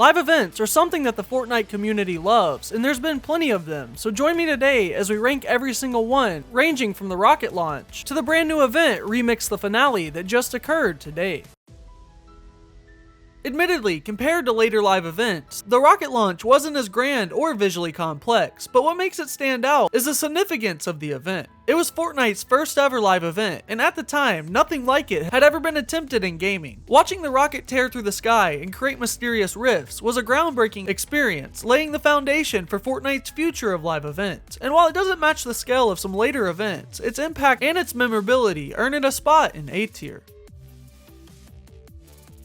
Live events are something that the Fortnite community loves, and there's been plenty of them, so join me today as we rank every single one, ranging from the rocket launch to the brand new event Remix the Finale that just occurred today. Admittedly, compared to later live events, the rocket launch wasn't as grand or visually complex, but what makes it stand out is the significance of the event. It was Fortnite's first ever live event, and at the time, nothing like it had ever been attempted in gaming. Watching the rocket tear through the sky and create mysterious rifts was a groundbreaking experience, laying the foundation for Fortnite's future of live events. And while it doesn't match the scale of some later events, its impact and its memorability earn it a spot in A tier.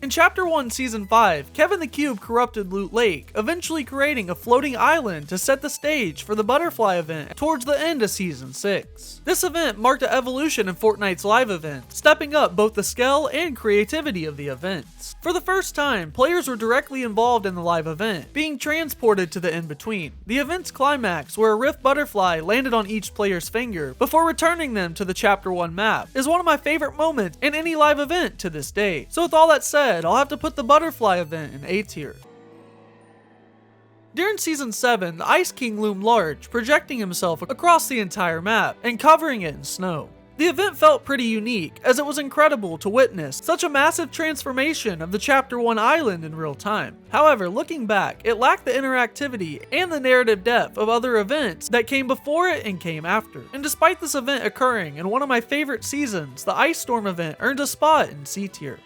In Chapter 1 Season 5, Kevin the Cube corrupted Loot Lake, eventually creating a floating island to set the stage for the Butterfly event towards the end of Season 6. This event marked an evolution in Fortnite's live event, stepping up both the scale and creativity of the events. For the first time, players were directly involved in the live event, being transported to the in-between. The event's climax, where a Rift Butterfly landed on each player's finger before returning them to the Chapter 1 map, is one of my favorite moments in any live event to this day. So with all that said, I'll have to put the Butterfly event in A tier. During Season 7, the Ice King loomed large, projecting himself across the entire map and covering it in snow. The event felt pretty unique, as it was incredible to witness such a massive transformation of the Chapter 1 island in real time. However, looking back, it lacked the interactivity and the narrative depth of other events that came before it and came after. And despite this event occurring in one of my favorite seasons, the Ice Storm event earned a spot in C tier.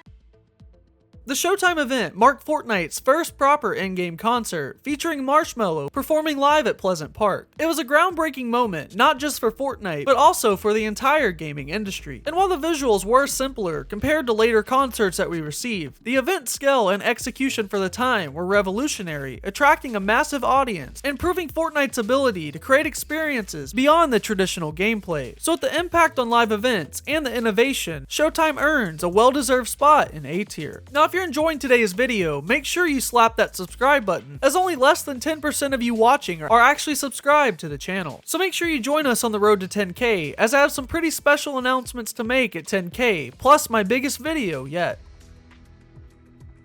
The Showtime Event marked Fortnite's first proper in-game concert, featuring Marshmello performing live at Pleasant Park. It was a groundbreaking moment, not just for Fortnite, but also for the entire gaming industry. And while the visuals were simpler compared to later concerts that we received, the event scale and execution for the time were revolutionary, attracting a massive audience and proving Fortnite's ability to create experiences beyond the traditional gameplay. So with the impact on live events and the innovation, Showtime earns a well-deserved spot in A tier. Now, if you're enjoying today's video, make sure you slap that subscribe button, as only less than 10% of you watching are actually subscribed to the channel. So make sure you join us on the road to 10K, as I have some pretty special announcements to make at 10K, plus my biggest video yet.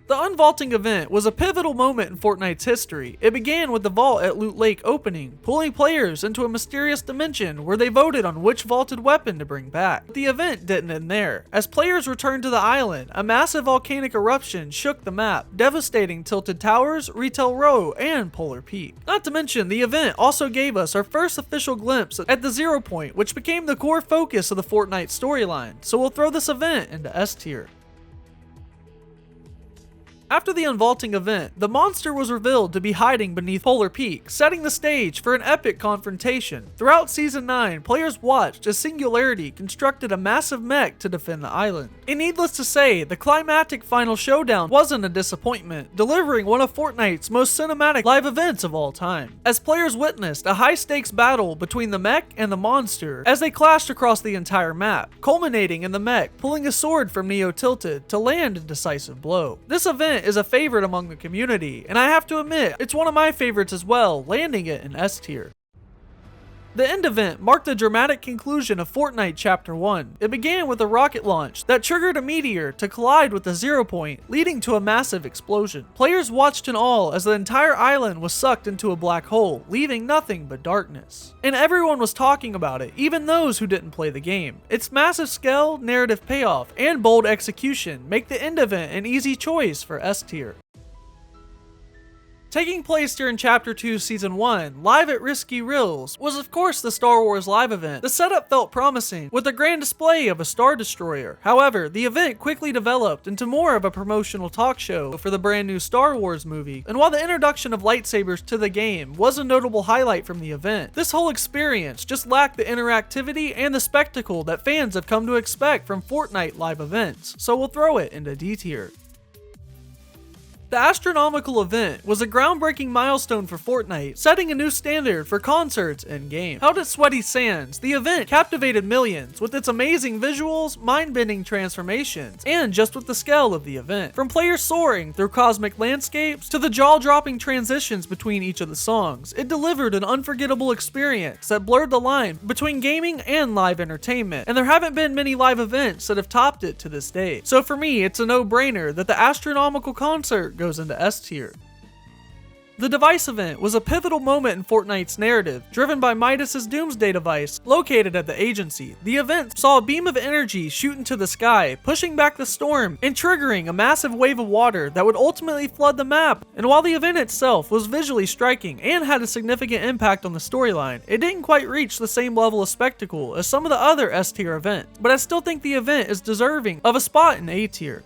The Unvaulting Event was a pivotal moment in Fortnite's history. It began with the vault at Loot Lake opening, pulling players into a mysterious dimension where they voted on which vaulted weapon to bring back. But the event didn't end there. As players returned to the island, a massive volcanic eruption shook the map, devastating Tilted Towers, Retail Row, and Polar Peak. Not to mention, the event also gave us our first official glimpse at the Zero Point, which became the core focus of the Fortnite storyline, so we'll throw this event into S tier. After the Unvaulting Event, the monster was revealed to be hiding beneath Polar Peak, setting the stage for an epic confrontation. Throughout Season 9, players watched as Singularity constructed a massive mech to defend the island. And needless to say, the climactic final showdown wasn't a disappointment, delivering one of Fortnite's most cinematic live events of all time, as players witnessed a high-stakes battle between the mech and the monster as they clashed across the entire map, culminating in the mech pulling a sword from Neo Tilted to land a decisive blow. This event is a favorite among the community, and I have to admit, it's one of my favorites as well, landing it in S tier. The end event marked the dramatic conclusion of Fortnite Chapter 1. It began with a rocket launch that triggered a meteor to collide with the Zero Point, leading to a massive explosion. Players watched in awe as the entire island was sucked into a black hole, leaving nothing but darkness. And everyone was talking about it, even those who didn't play the game. Its massive scale, narrative payoff, and bold execution make the end event an easy choice for S tier. Taking place during Chapter 2 Season 1, live at Risky Rills, was of course the Star Wars live event. The setup felt promising, with a grand display of a Star Destroyer. However, the event quickly developed into more of a promotional talk show for the brand new Star Wars movie, and while the introduction of lightsabers to the game was a notable highlight from the event, this whole experience just lacked the interactivity and the spectacle that fans have come to expect from Fortnite live events, so we'll throw it into D tier. The Astronomical Event was a groundbreaking milestone for Fortnite, setting a new standard for concerts and games. Held at Sweaty Sands, the event captivated millions with its amazing visuals, mind-bending transformations, and just with the scale of the event. From players soaring through cosmic landscapes to the jaw-dropping transitions between each of the songs, it delivered an unforgettable experience that blurred the line between gaming and live entertainment, and there haven't been many live events that have topped it to this day. So for me, it's a no-brainer that the Astronomical Concert goes into S tier. The device event was a pivotal moment in Fortnite's narrative, driven by Midas's Doomsday device, located at the agency. The event saw a beam of energy shoot into the sky, pushing back the storm, and triggering a massive wave of water that would ultimately flood the map. And while the event itself was visually striking and had a significant impact on the storyline, it didn't quite reach the same level of spectacle as some of the other S-tier events, but I still think the event is deserving of a spot in A-tier.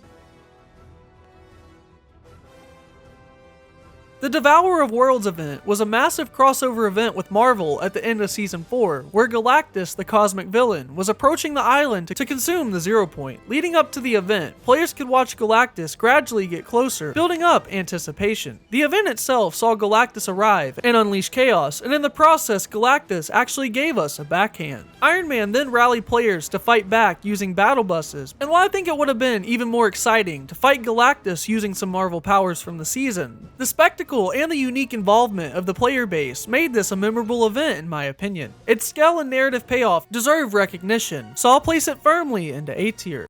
The Devourer of Worlds event was a massive crossover event with Marvel at the end of Season 4, where Galactus, the cosmic villain, was approaching the island to consume the Zero Point. Leading up to the event, players could watch Galactus gradually get closer, building up anticipation. The event itself saw Galactus arrive and unleash chaos, and in the process, Galactus actually gave us a backhand. Iron Man then rallied players to fight back using battle buses, and while I think it would have been even more exciting to fight Galactus using some Marvel powers from the season, the spectacle and the unique involvement of the player base made this a memorable event in my opinion. Its scale and narrative payoff deserve recognition, so I'll place it firmly into A tier.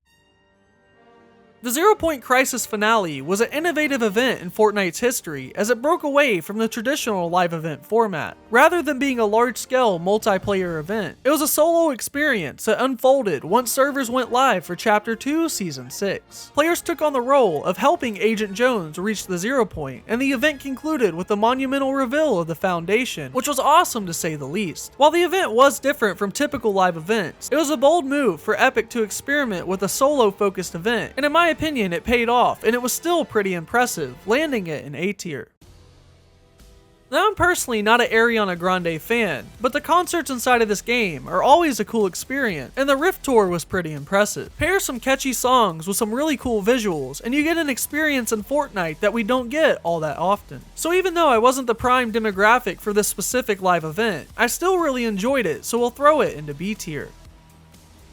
The Zero Point Crisis finale was an innovative event in Fortnite's history as it broke away from the traditional live event format. Rather than being a large-scale multiplayer event, it was a solo experience that unfolded once servers went live for Chapter 2 Season 6. Players took on the role of helping Agent Jones reach the Zero Point, and the event concluded with the monumental reveal of the Foundation, which was awesome to say the least. While the event was different from typical live events, it was a bold move for Epic to experiment with a solo-focused event, and in my opinion it paid off, and it was still pretty impressive, landing it in A tier. Now I'm personally not an Ariana Grande fan, but the concerts inside of this game are always a cool experience, and the Rift Tour was pretty impressive. Pair some catchy songs with some really cool visuals, and you get an experience in Fortnite that we don't get all that often. So even though I wasn't the prime demographic for this specific live event, I still really enjoyed it, so we'll throw it into B tier.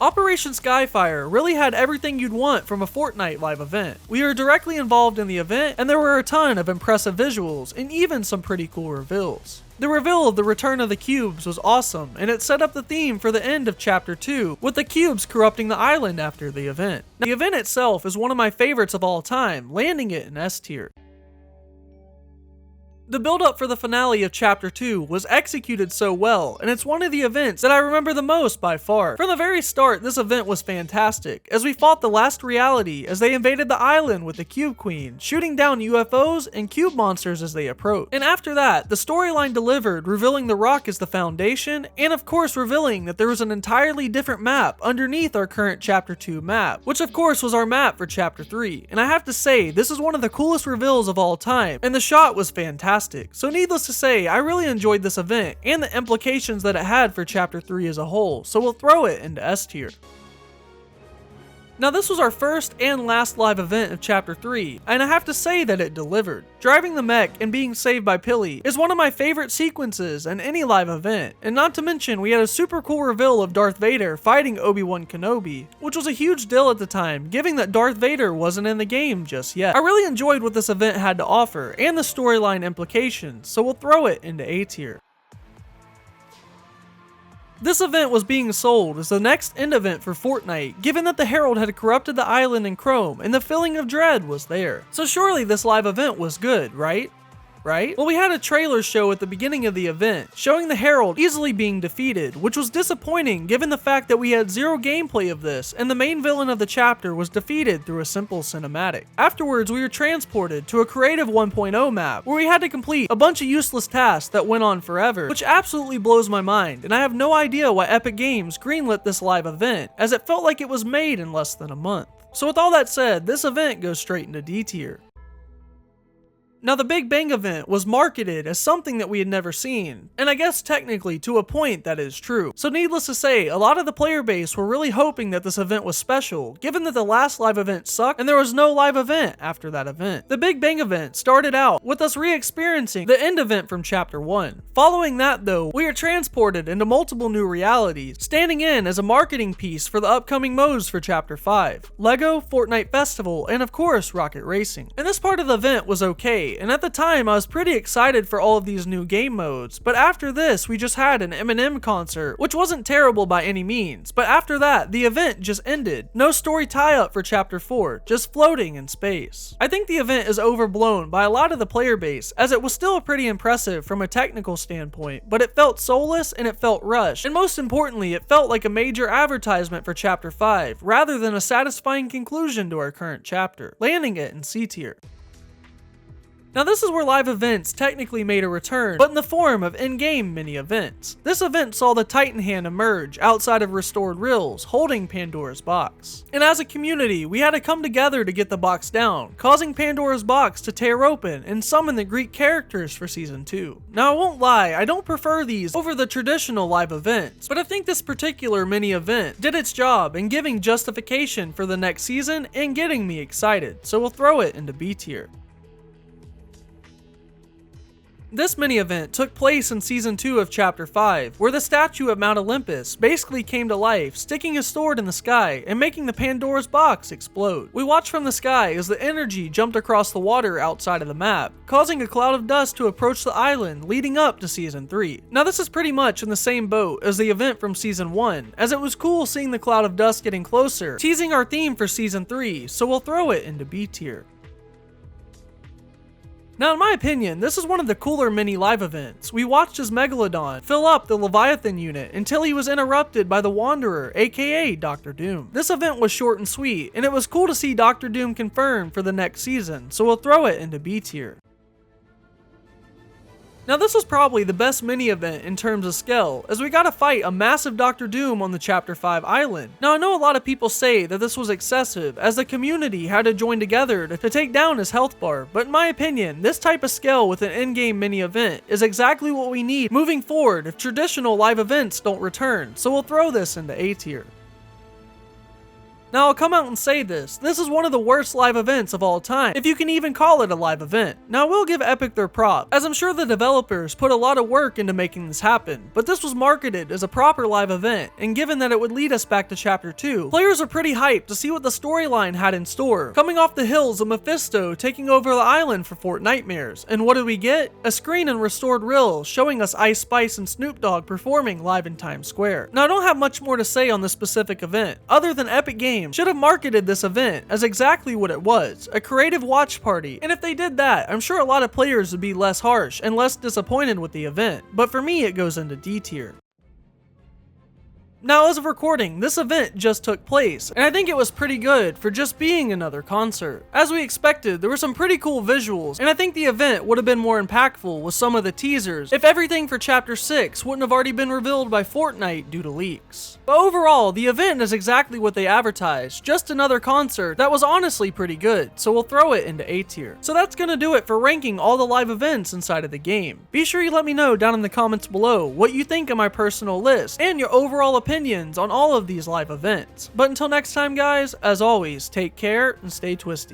Operation Skyfire really had everything you'd want from a Fortnite live event. We were directly involved in the event, and there were a ton of impressive visuals, and even some pretty cool reveals. The reveal of the return of the cubes was awesome, and it set up the theme for the end of Chapter 2, with the cubes corrupting the island after the event. Now, the event itself is one of my favorites of all time, landing it in S tier. The build-up for the finale of Chapter 2 was executed so well, and it's one of the events that I remember the most by far. From the very start, this event was fantastic, as we fought the last reality as they invaded the island with the Cube Queen, shooting down UFOs and cube monsters as they approached. And after that, the storyline delivered, revealing the rock as the foundation, and of course revealing that there was an entirely different map underneath our current Chapter 2 map, which of course was our map for Chapter 3. And I have to say, this is one of the coolest reveals of all time, and the shot was fantastic. So needless to say, I really enjoyed this event and the implications that it had for Chapter 3 as a whole, so we'll throw it into S tier. Now this was our first and last live event of Chapter 3, and I have to say that it delivered. Driving the mech and being saved by Pilly is one of my favorite sequences in any live event, and not to mention we had a super cool reveal of Darth Vader fighting Obi-Wan Kenobi, which was a huge deal at the time, given that Darth Vader wasn't in the game just yet. I really enjoyed what this event had to offer, and the storyline implications, so we'll throw it into A tier. This event was being sold as the next end event for Fortnite, given that the Herald had corrupted the island in Chrome and the feeling of dread was there. So surely this live event was good, right? Well, we had a trailer show at the beginning of the event, showing the Herald easily being defeated, which was disappointing given the fact that we had zero gameplay of this, and the main villain of the chapter was defeated through a simple cinematic. Afterwards, we were transported to a Creative 1.0 map, where we had to complete a bunch of useless tasks that went on forever, which absolutely blows my mind, and I have no idea why Epic Games greenlit this live event, as it felt like it was made in less than a month. So with all that said, this event goes straight into D tier. Now the Big Bang event was marketed as something that we had never seen, and I guess technically to a point that is true. So needless to say, a lot of the player base were really hoping that this event was special, given that the last live event sucked and there was no live event after that event. The Big Bang event started out with us re-experiencing the end event from Chapter 1. Following that though, we are transported into multiple new realities, standing in as a marketing piece for the upcoming modes for Chapter 5, LEGO, Fortnite Festival, and of course Rocket Racing. And this part of the event was okay, great, and at the time I was pretty excited for all of these new game modes, but after this we just had an Eminem concert, which wasn't terrible by any means, but after that the event just ended. No story tie-up for Chapter 4, just floating in space. I think the event is overblown by a lot of the player base, as it was still pretty impressive from a technical standpoint, but it felt soulless and it felt rushed, and most importantly it felt like a major advertisement for Chapter 5, rather than a satisfying conclusion to our current chapter, landing it in C tier. Now this is where live events technically made a return, but in the form of in-game mini-events. This event saw the Titan Hand emerge outside of restored Rills, holding Pandora's Box. And as a community, we had to come together to get the box down, causing Pandora's Box to tear open and summon the Greek characters for Season 2. Now I won't lie, I don't prefer these over the traditional live events, but I think this particular mini-event did its job in giving justification for the next season and getting me excited, so we'll throw it into B tier. This mini-event took place in Season 2 of Chapter 5, where the statue of Mount Olympus basically came to life, sticking his sword in the sky and making the Pandora's Box explode. We watched from the sky as the energy jumped across the water outside of the map, causing a cloud of dust to approach the island leading up to Season 3. Now this is pretty much in the same boat as the event from Season 1, as it was cool seeing the cloud of dust getting closer, teasing our theme for Season 3, so we'll throw it into B tier. Now in my opinion, this is one of the cooler mini live events. We watched as Megalodon fill up the Leviathan unit until he was interrupted by the Wanderer, aka Dr. Doom. This event was short and sweet, and it was cool to see Dr. Doom confirmed for the next season, so we'll throw it into B tier. Now this was probably the best mini event in terms of scale, as we got to fight a massive Dr. Doom on the Chapter 5 island. Now I know a lot of people say that this was excessive, as the community had to join together to take down his health bar, but in my opinion, this type of scale with an in-game mini event is exactly what we need moving forward if traditional live events don't return, so we'll throw this into A tier. Now I'll come out and say this is one of the worst live events of all time, if you can even call it a live event. Now I will give Epic their props, as I'm sure the developers put a lot of work into making this happen, but this was marketed as a proper live event, and given that it would lead us back to Chapter 2, players are pretty hyped to see what the storyline had in store, coming off the hills of Mephisto taking over the island for Fort Nightmares, and what did we get? A screen in restored Rills showing us Ice Spice and Snoop Dogg performing live in Times Square. Now I don't have much more to say on this specific event, other than Epic Games should have marketed this event as exactly what it was, a creative watch party, and if they did that, I'm sure a lot of players would be less harsh and less disappointed with the event, but for me it goes into D tier. Now as of recording, this event just took place, and I think it was pretty good for just being another concert. As we expected, there were some pretty cool visuals, and I think the event would have been more impactful with some of the teasers if everything for Chapter 6 wouldn't have already been revealed by Fortnite due to leaks. But overall, the event is exactly what they advertised, just another concert that was honestly pretty good, so we'll throw it into A tier. So that's gonna do it for ranking all the live events inside of the game. Be sure you let me know down in the comments below what you think of my personal list, and your overall opinions on all of these live events. But until next time guys, as always, take care and stay twisty.